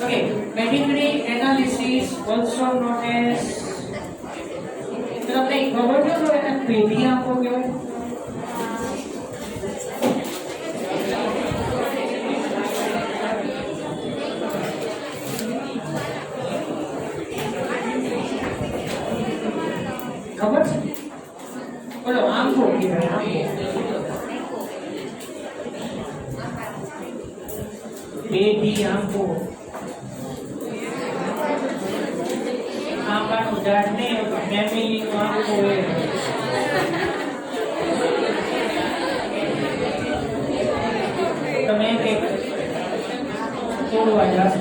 Okay, pedigree analysis, also known as તમને ખબર છે તો એને પેઢી આંકડો કહેવાય. ખબર છે? બોલો આંકડો કહેવાય આંકડો. પેઢી આંકડો. આંબાનું ઝાડ ને ફેમિલીનું આંકડો હોય. તમે એક તોડવા જાશો.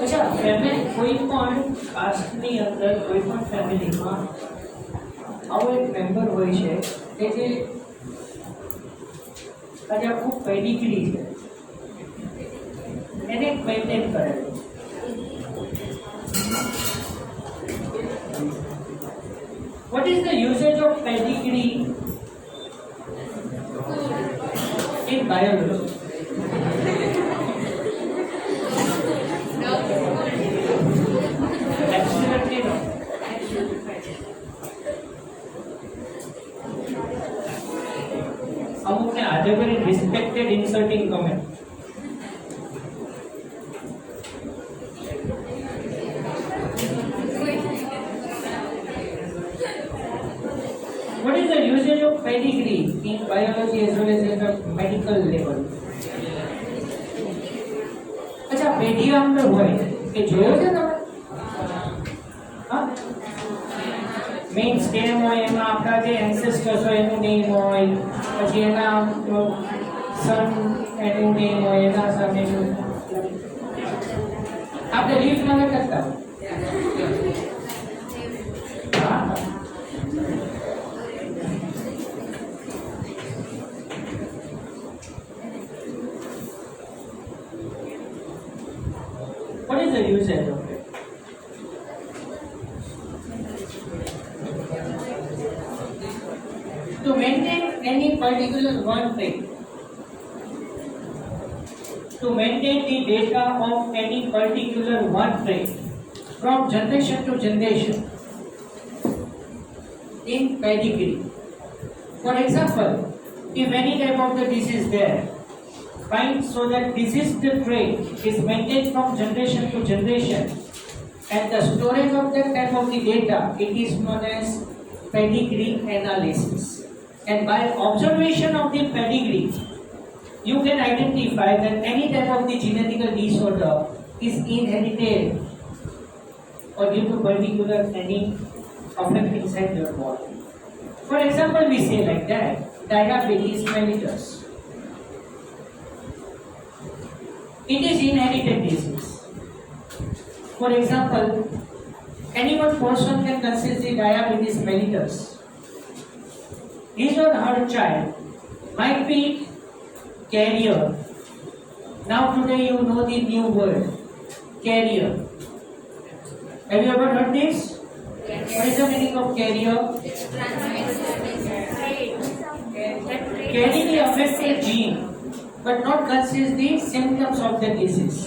અચ્છા, ફેમિલી કોઈ પણ કાસ્ટની અંદર કોઈ પણ ફેમિલીમાં આવો એક મેમ્બર હોય છે કે જે આજે આખું પેડિગ્રી છે એને મેન્ટેન કરે. What is the usage of pedigree in biology? Absolutely no. અમુકને આજે કરી respected inserting comment. What is the usage of pedigree in biology as well as at a medical level? अच्छा, पेढ़ी आंकड़ो હોય કે જોયો છે તમે? હા, મીન્સ કે એમાં આપણા જે એન્સેસ્ટર્સ હોય એનું નેમ હોય, પછી એના સન એનું નેમ હોય, એના સન એનું. આપણે લીફ નગર કરતા. હા, what is the usage of it? To maintain any particular one trait, to maintain the data of any particular one trait from generation to generation in pedigree. For example, if any type of the disease there, find so that this is the trait is maintained from generation to generation, and the storage of that type of the data, it is known as pedigree analysis. And by observation of the pedigree, you can identify that any type of the genetical disorder is inherited or due to particular any effect inside your body. For example, we say like that, diabetes mellitus. It is inherited disease. For example, any one person can conceive the diabetes mellitus. His or her child might be carrier. Now today you know the new word, carrier. Have you ever heard this? Yes. What is the meaning of carrier? Carry the affected gene, but not conceals the symptoms of the disease.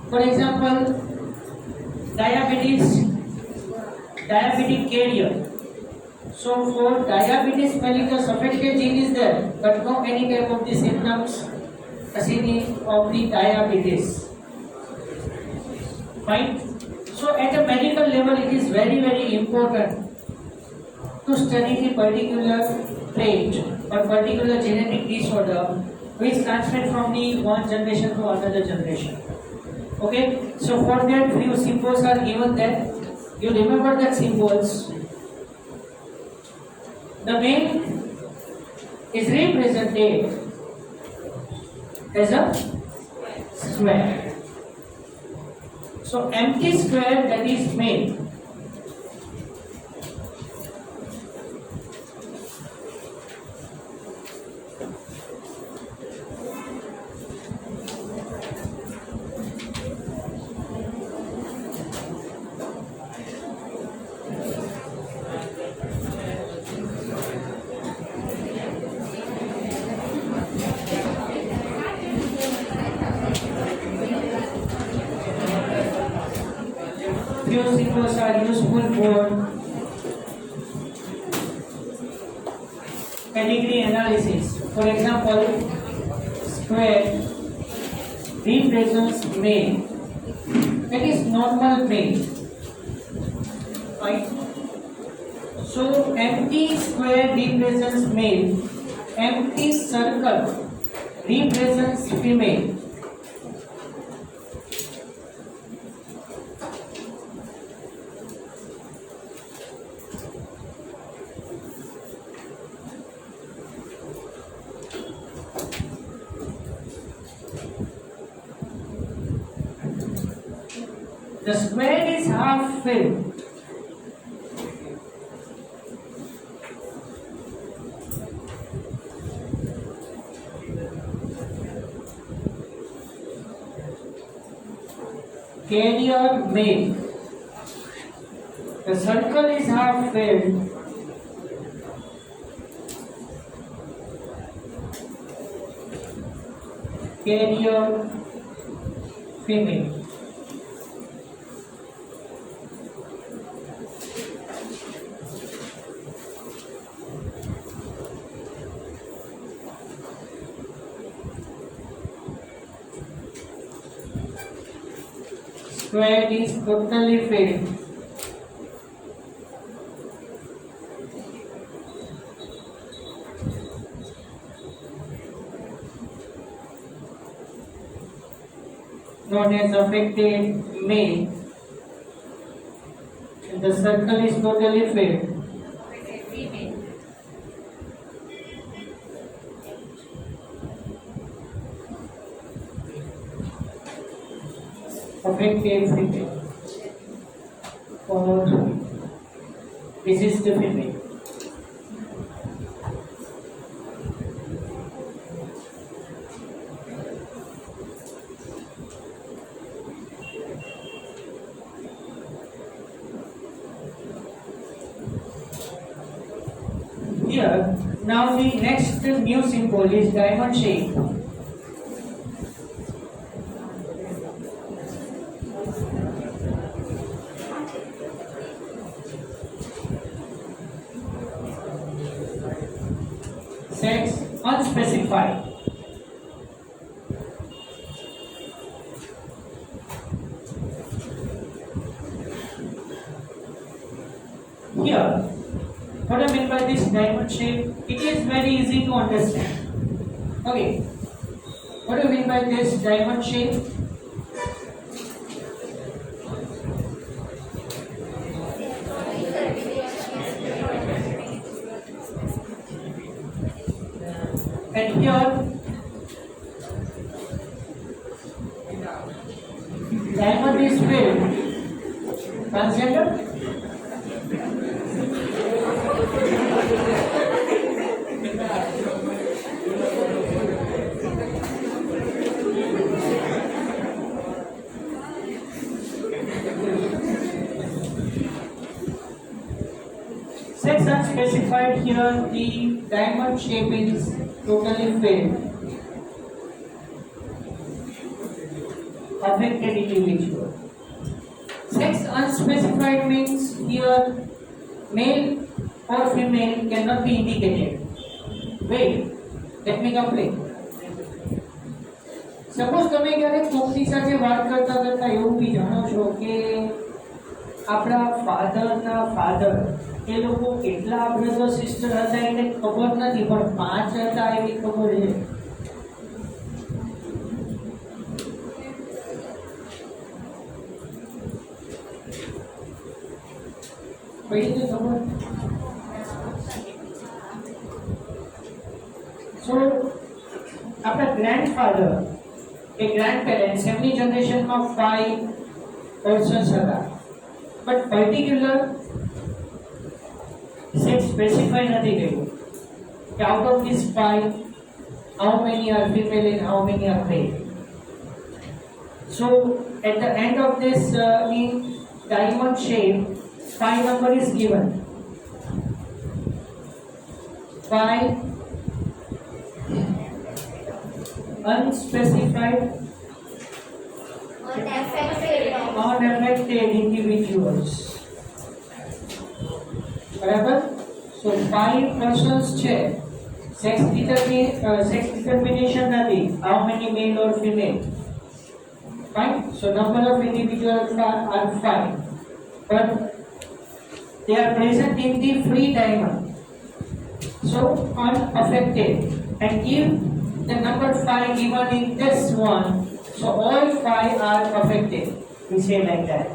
For example, diabetic carrier. So for diabetes mellitus, affected gene is there, but no any type of the symptoms of the diabetes. Fine. So at a medical level, it is very, very important to study the particular trait or particular genetic disorder which transmit from the one generation to another generation. Okay, so for that few symbols are given there. You remember that symbols. The name is represented as a square. So empty square, that is male. few symbols are useful for pedigree analysis. For example, square represents male. It is normal male, right? So empty square represents male. Empty circle represents female. The square is half filled. Carrier male. The circle is half filled. Carrier female. Square is totally filled. Known as affected male. And the circle is totally filled. Affected female. Or this is the female. Here, now the next new symbol is diamond shape. Sex unspecified. Here, what I mean by this diamond shape, it is very easy to understand. Okay, what do you mean by this diamond shape? And here, diamond is filled. Transgender? Sex unspecified. Here the diamond shape is totally filled. Affected individual. Sex unspecified means here male or female cannot be indicated. Wait, let me complete. Suppose તમે ક્યારેક કોકની સાથે વાત કરતા કરતા એવું બી જાણો છો કે આપણા ફાધરના ફાધર એ લોકો કેટલા બ્રધર સિસ્ટર હતા એને ખબર નથી પણ 5 હતા એવી ખબર છે. પડી ગઈ ખબર? સો આપણા ગ્રેન્ડફાધર કે ગ્રેન્ડપેરેન્ટ્સ એમની જનરેશનમાં 5 પર્સન્સ હતા બટ પર્ટિક્યુલર सेक्स स्पेसिफाई नहीं गई कि out of this 5 how many are female and how many are male. So at the end of this in diamond shape 5 number is given. 5 unspecified unaffected individual. videos. બરાબર. So 5 persons છે. Sex determination નથી. How many male or female? Fine. So number of individuals are 5. But they are present in the free diamond. So unaffected. And if the number 5 given in this one, so all 5 are affected. We say like that.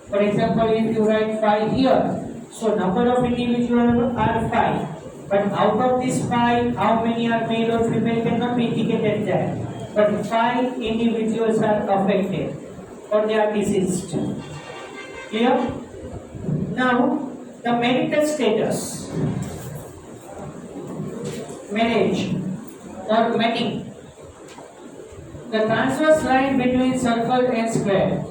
For example, if you write 5 here, so number of individuals are 5. But out of these 5, how many are male or female cannot be indicated there. But 5 individuals are affected or they are deceased. Clear? Now, the marital status, marriage or mating. The transverse line between circle and square.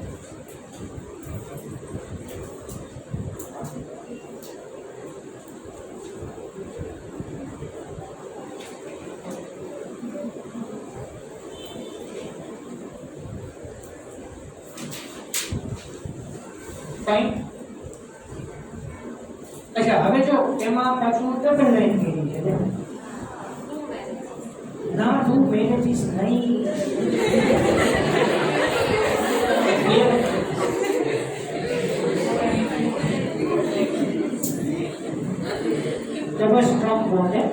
Fine. अच्छा હવે જો એમાં પાછું double line કરી છે ના તું મેનેજીસ નહીં ડબલ સ્ટ્રોંગ બોન્ડ है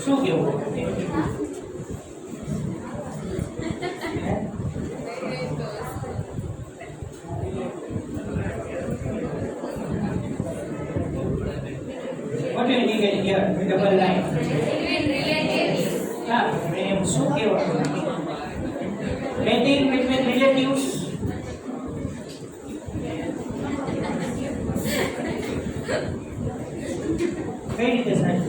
શું કેવું What do you indicate here? Double line. Ah, શું કેવું Mating between relatives. કઈ રીતે સાહેબ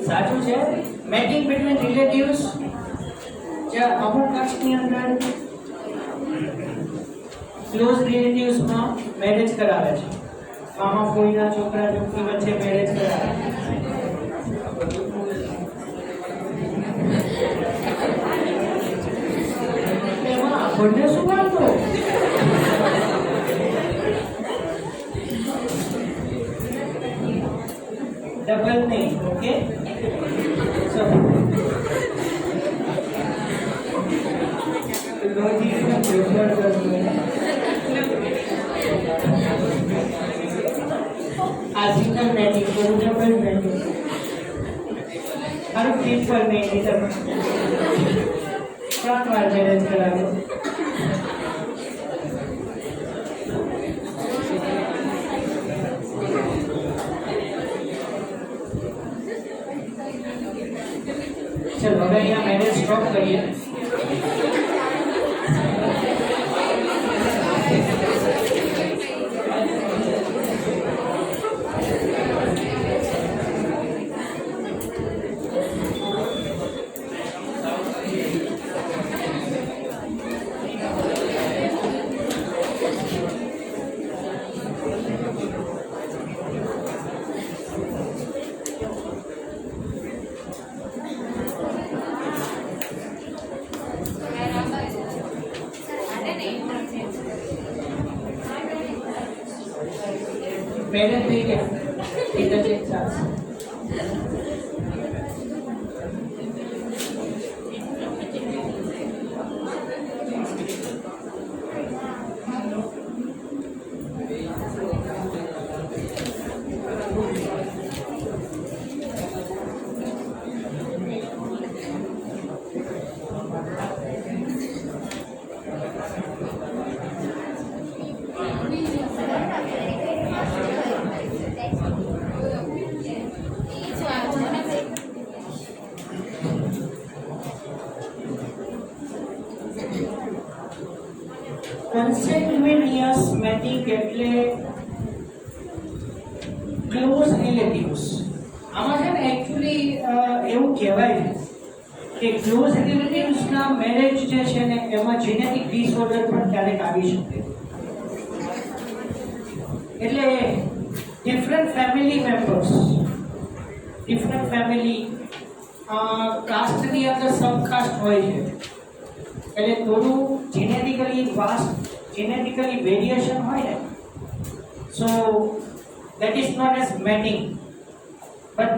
સાચું છે મેટિંગ બિટવીન રિલેટિવ્સ જે અમુક કાસ્ટની અંદર ક્લોઝ રિલેટિવ્સમાં મેરેજ કરાવે છે મામા ફોઈના છોકરા છોકરી વચ્ચે મેરેજ કરાવે એમાં આપણને શું વાંધો डबल नहीं ओके सो लॉजिक का प्रेफर करते हैं आजकल मैंने को डबल मैंने हर चीज पर नहीं तब सात बार मैनेज करा लो चलो હવે અહીંયા મેરેજ સ્ટોપ કરીએ मैंने ठीक है इधर एक साथ કોન્ગ્યુઇનિયસ મેટિંગ એટલે ક્લોઝ રિલેટિવ્સ. આમાં છે ને એકચ્યુઅલી એવું કહેવાય છે કે ક્લોઝ રિલેટિવ્સના મેરેજ જે છે ને એમાં જેનેટિક ડિસઓર્ડર પણ ક્યારેક આવી શકે. એટલે different family members, different family કાસ્ટની અંદર સબકાસ્ટ હોય છે, એટલે થોડું જેનેટિકલી વેરિએશન હોય ને, સો that is known as mating. But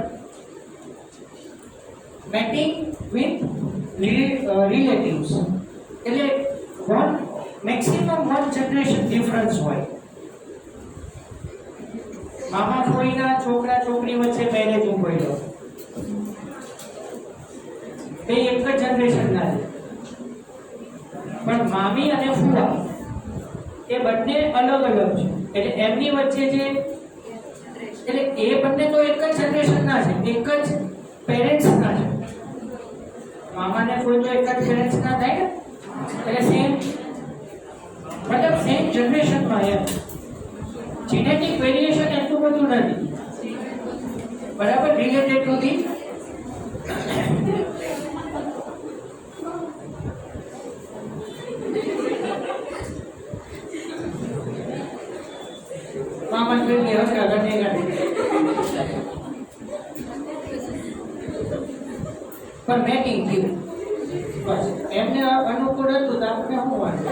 mating with relatives, એટલે maximum one generation difference હોય. મામા ફોઈના છોકરા છોકરી વચ્ચે મેરેજ ઉભો તે એક જ જનરેશનના છે, પણ મામી અને ફુવા એ બંને અલગ અલગ છે, એટલે એમની વચ્ચે જે એટલે એ બંને તો એક જ જનરેશનના છે, એક જ પેરેન્ટ્સના છે. મામાને કોઈ તો એક જ પેરેન્ટ્સના થાય ને, એટલે સેમ મતલબ સેમ જનરેશનમાં એમ જેનેટિક વેરિએશન એટલું બધું નથી, બરાબર, રિલેટેડ ટુ ધી મામા જોઈને હવે આગળ નહીં કાઢી પણ મેટિંગ થયું બસ એમને અનુકૂળ હતું તો આપણે શું વાંધો.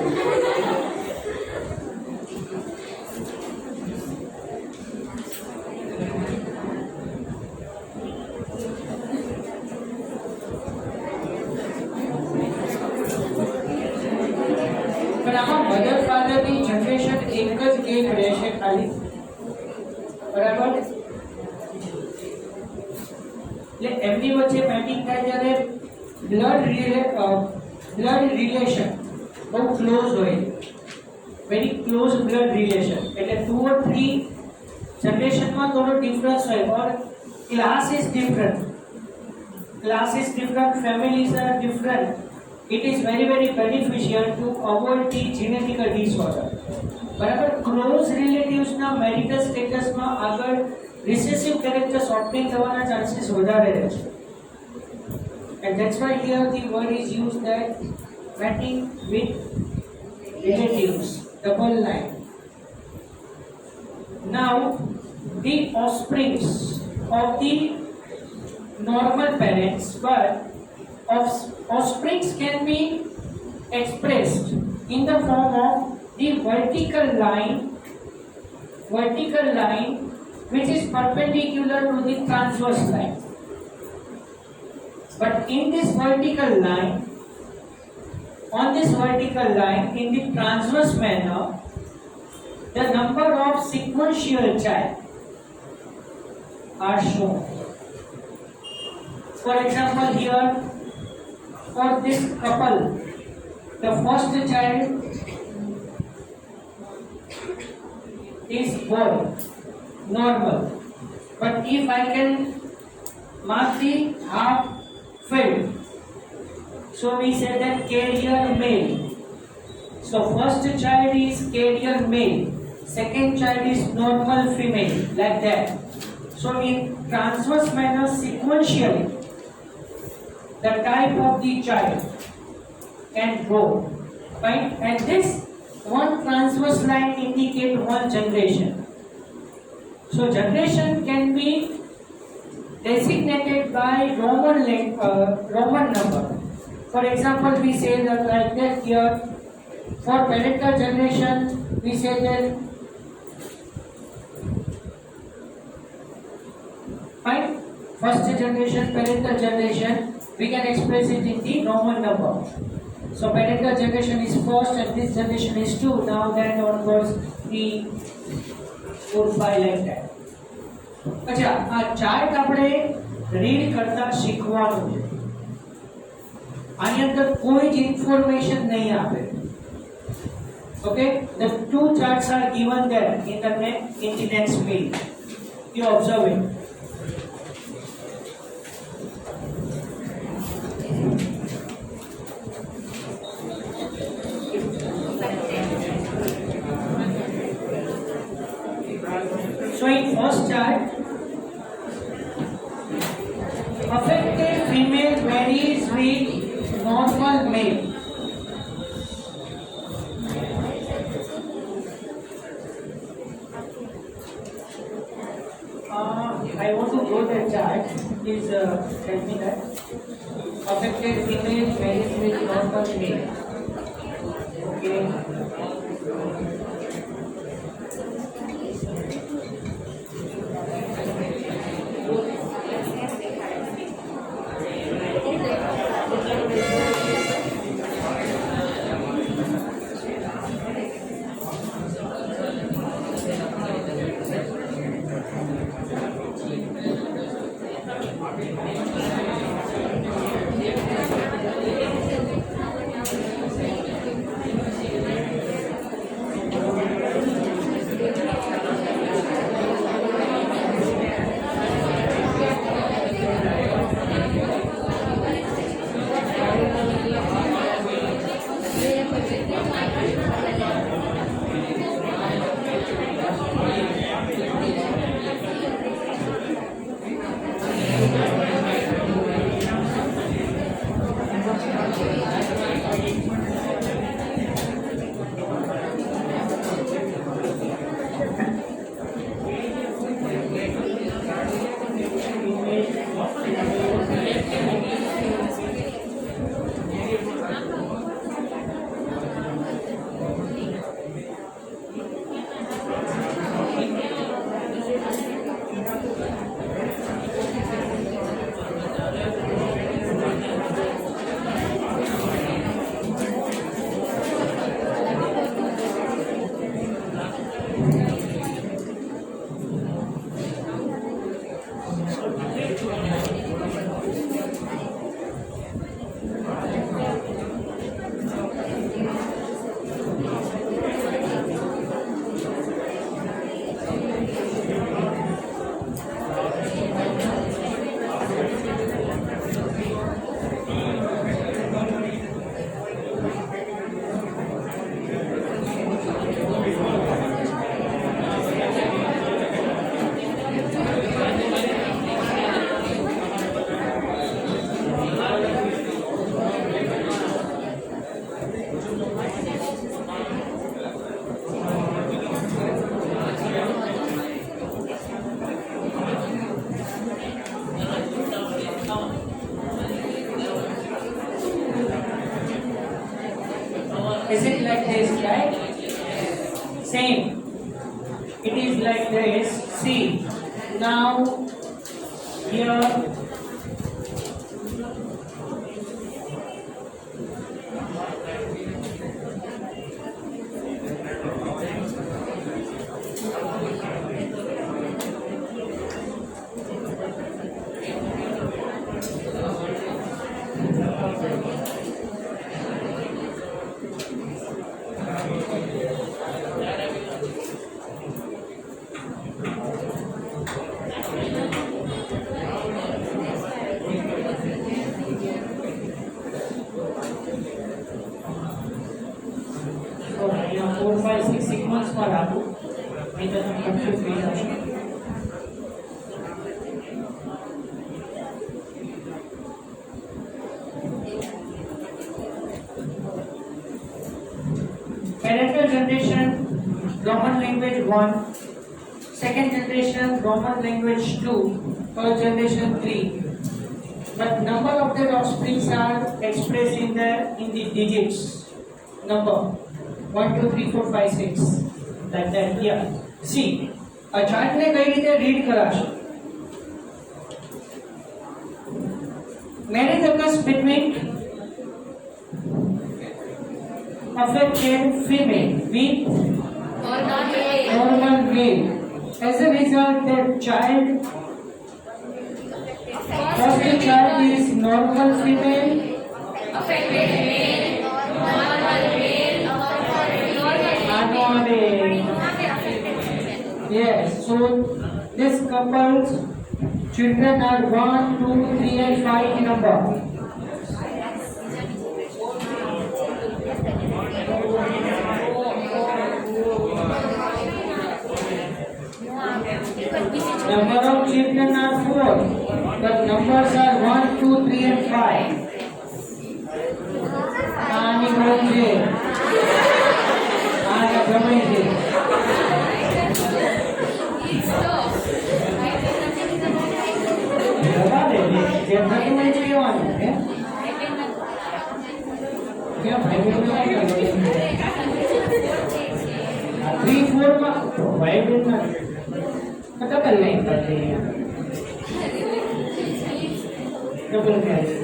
પણ આમાં મધર ફાધરની જનરેશન એક જ ગેપ રહેશે ખાલી, બરાબર. એટલે એમની વચ્ચે મેટિંગ થાય ત્યારે બ્લડ રિલેશન બહુ ક્લોઝ હોય, વેરી ક્લોઝ બ્લડ રિલેશન, એટલે 2 or 3 જનરેશનમાં થોડો ડિફરન્સ હોય, or class is different, families are different. It is very beneficial to avoid the genetic disorder. બરાબર. ક્લોઝ રિલેટિવ્સના મેરિટલ સ્ટેટસમાં આગળ રિસેસિવ કેરેક્ટર્સ ઓબ્ટેન થવાના ચાન્સીસ વધારે રહે છે, and that's why here the word is used that mating with relatives, double line. Now the offsprings of the normal parents, but offsprings can be expressed in the form of the vertical line which is perpendicular to the transverse line. But in this vertical line, in the transverse manner, the number of sequential child are shown. For example, here for this couple, the first child is boy, normal. But if I can mark the half filled, so we say that carrier male. So first child is carrier male, second child is normal female, like that. So in transverse manner, sequentially, the type of the child can grow, right? And this one transverse line indicate one generation. So generation can be designated by Roman number. For example, we say that like that here. For parental generation, we say that right? First generation, parental generation, we can express it in the Roman number. So parental generation is first and this generation is 2. Now then onwards 3, 4, 5 like that. अच्छा, આ chart આપણે read કરતા શીખવાનું છે. આની અંદર કોઈ જ ઇન્ફોર્મેશન નહીં આપે. Okay, the 2 charts are given there in the next page. You observe it. first chart. Affected female varies with normal male. I want to go the chart. Please tell me that. Affected female varies with normal male. Okay. Is it like this, right? Same. It is like this. See, now here यहाँ 4, 5, 6 sequence पर आपको नहीं तो हम confuse हो जाएंगे। Parental generation Roman language 1, second generation Roman language 2, third generation 3. But number of their offsprings are expressed in the digits number 1, 2, 3, 4, 5, 6 like that. Yeah. See, a chart ने कई रीते read कराशो. Marriage occurs between affected female with normal male. As a result, the child first child is normal female. Affected male, normal male, normal Yes, so this couple's children are 1, 2, 3 and 5 in number. Number of children are 4. The numbers are 1, 2, 3 and 5. આની બોલ છે આને ગમે છે દબા દે જે થતું હોય તે કહેવાનું હે ક્યાં ભાઈ બહેન 3 4 માં ભાઈ બહેન માં डबल नहीं करते हैं डबल कैसे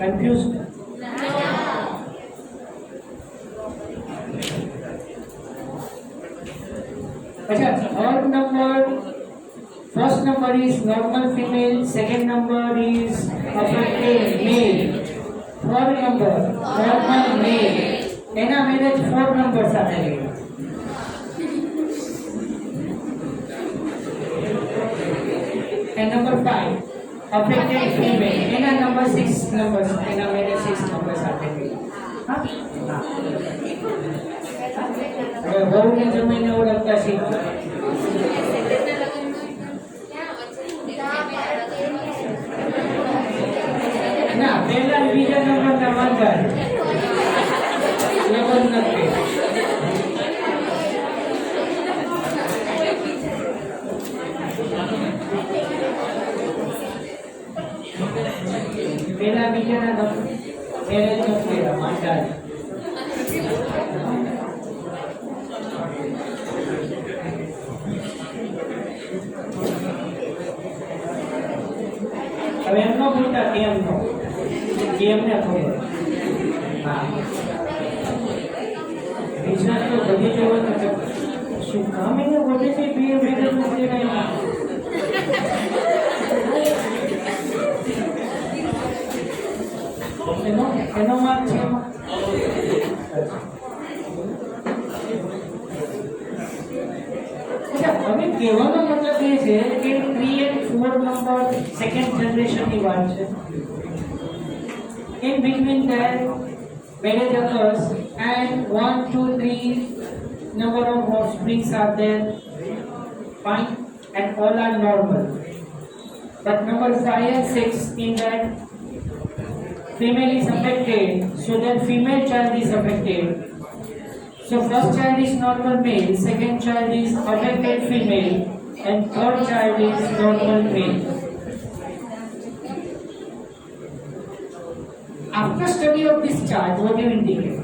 कंफ्यूज अच्छा और number first number is normal female second number is affected male third number normal male एना मैनेज 4 नंबर સાથે લેવું and number 5 affected female एना नंबर 6 नंबर एना मैनेज 6 नंबर સાથે લેવું હા હવે બહુને જમીને ઓળખતા શીખો ના પહેલા બીજા નંબરના વાંધા લેવલ નથી પહેલા બીજાના નંબર એને જ નથી વાંધા હવે એમ ન બોલતા કેમ નો કેમને ખબર હા બિઝનેસ તો બધી જવો તો શું કામ એને બોલે છે બે મિનિટ નથી રહ્યા એનો માર્ક છે હવે કહેવાનો મતલબ એ છે કે 3 and 4 નંબર સેકન્ડ જનરેશનની વાત છે in between that marriage occurs and 1 2 3 number of offsprings are there fine and all are normal but number 5 and 6 in that female is affected so that female child is affected. So first child is normal male, second child is affected female, and third child is normal male. After study of this chart, what do you indicate?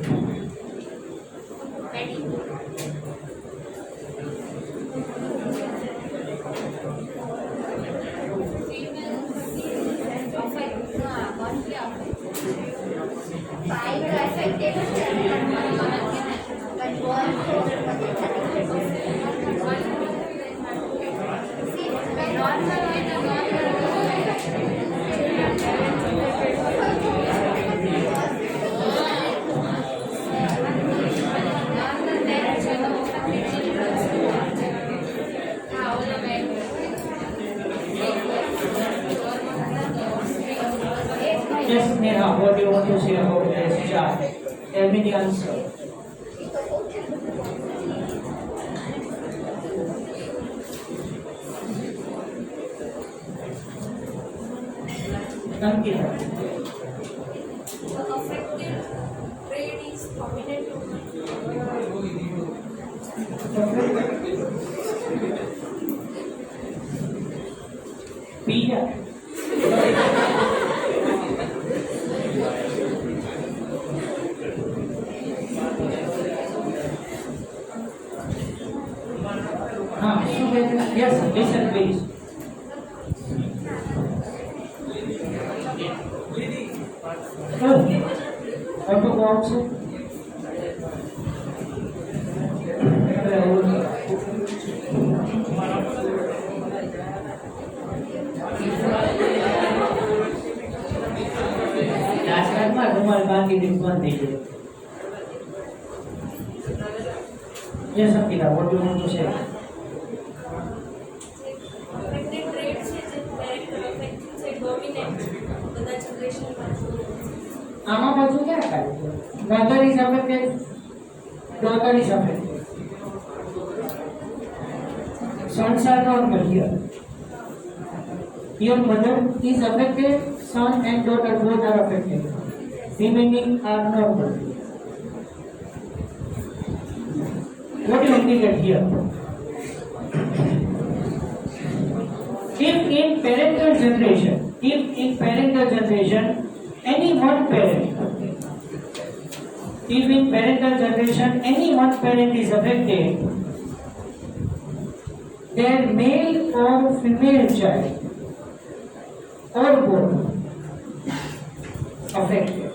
Yes, Neha, what do you want to say about this chart? Tell me the answer. Nankita. The affected trade is dominant. Pia. Yes, listen please. Oh, want to go outside? Last time my rumal bandi disband થઈ ગયો. Yes, Ankita, what do you want to say? Affected traits છે જે character affected છે dominant બધા generation માં આમાં પાછું ક્યાં કાઢે છે? Mother is affected, daughter is affected. Sons are normal here. Your mother is affected, son and daughter both are affected. Remaining are normal. What do you indicate here? If in parental generation, any one parent, any one parent is affected, their male or female child or both affected.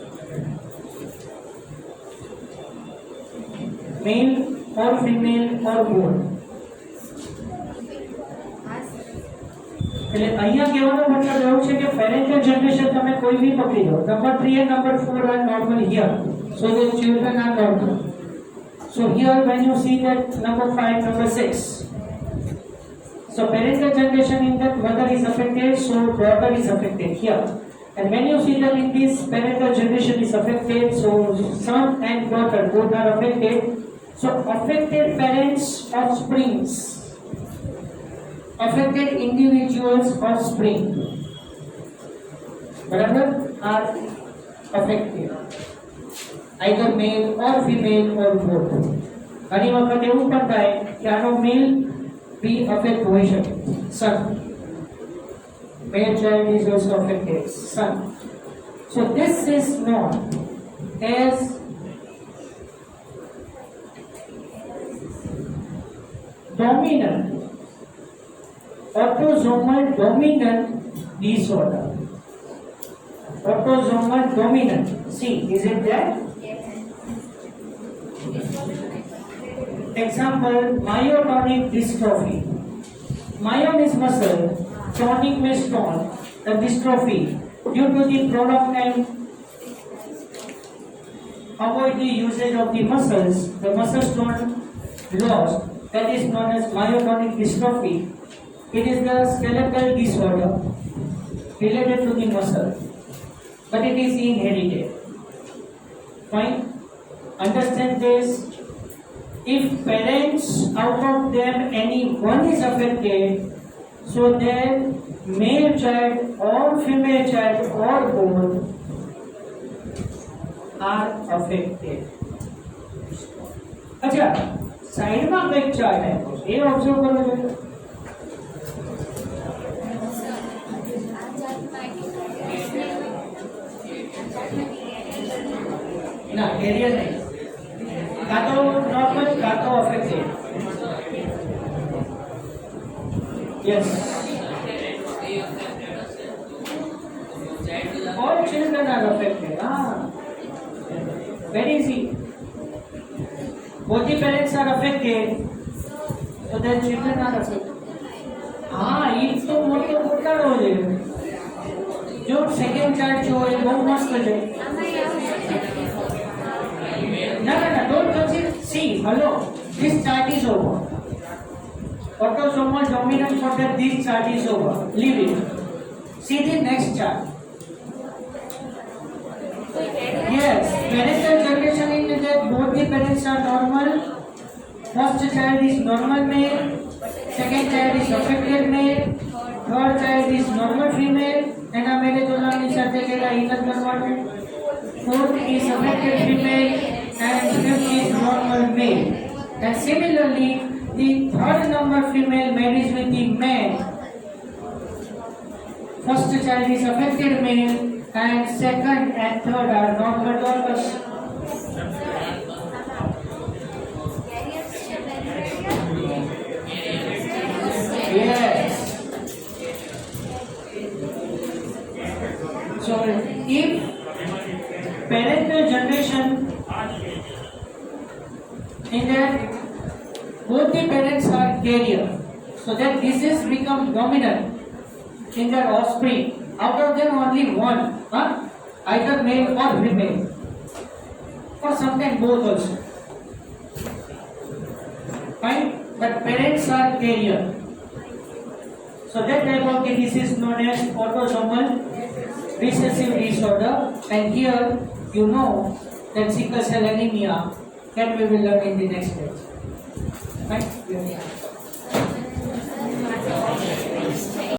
Male or female or both. એટલે અહીંયા કહેવાનો મતલબ એવું છે કે parental generation તમે કોઈ બી પકડી લો. Number 3 and number 4 are normal here, so the children are normal. So here when you see that number 5, number 6, so parental generation in that mother is affected, so daughter is affected here. And when you see that in this parental generation is affected, so son and daughter both are affected. So affected parents, offsprings, affected individuals, offspring, barabar, are affected, either male or female or both. ઘણી વખત એવું પણ થાય કે આનો મેલ be affected હોઈ શકે. Son, male child is also affected, son. So this is known as dominant, autosomal dominant disorder. Autosomal dominant. See, is it there? Example, myotonic dystrophy. Myon is muscle, tonic means tone. The dystrophy, due to the prolonged and avoid the usage of the muscles, the muscle tone lost. That is known as myotonic dystrophy. It is the skeletal disorder related to the muscle, but it is inherited. Fine. Understand this. If parents, out of them any one is affected, so their male child or female child or both are affected. अच्छा, side में एक chart है, ये observe करो बेटा. ना area नहीं, का तो नॉर्मल, का तो affected. Yes, all children are affected. Very easy. Both the parents are affected, so their children are affected. ये तो मोटो घोटाळो છે. जो सेकंड चार्ट जो है बहुत मस्त है. No, don't consider. See, hello, this chart is over. Autosomal dominant for that this chart is over. Leave it. See the next chart. Yes, parental generation in that both the parents are normal. First child is normal male, second child is affected male, third child is normal female, and a मेरे दोनों साथ केला inner converted. Fourth is affected female, and fifth is normal male. And similarly, the third number female marries with the man. First child is affected male, and second and third are normal daughters. Yes. So if parental generation in that both the parents are carrier, so that disease become dominant in their offspring. Out of them only one, either male or female, or sometimes both also. Fine, but parents are carrier. So that type of disease is known as autosomal recessive disorder, and here you know that sickle cell anemia, that we will learn in the next lecture. Right?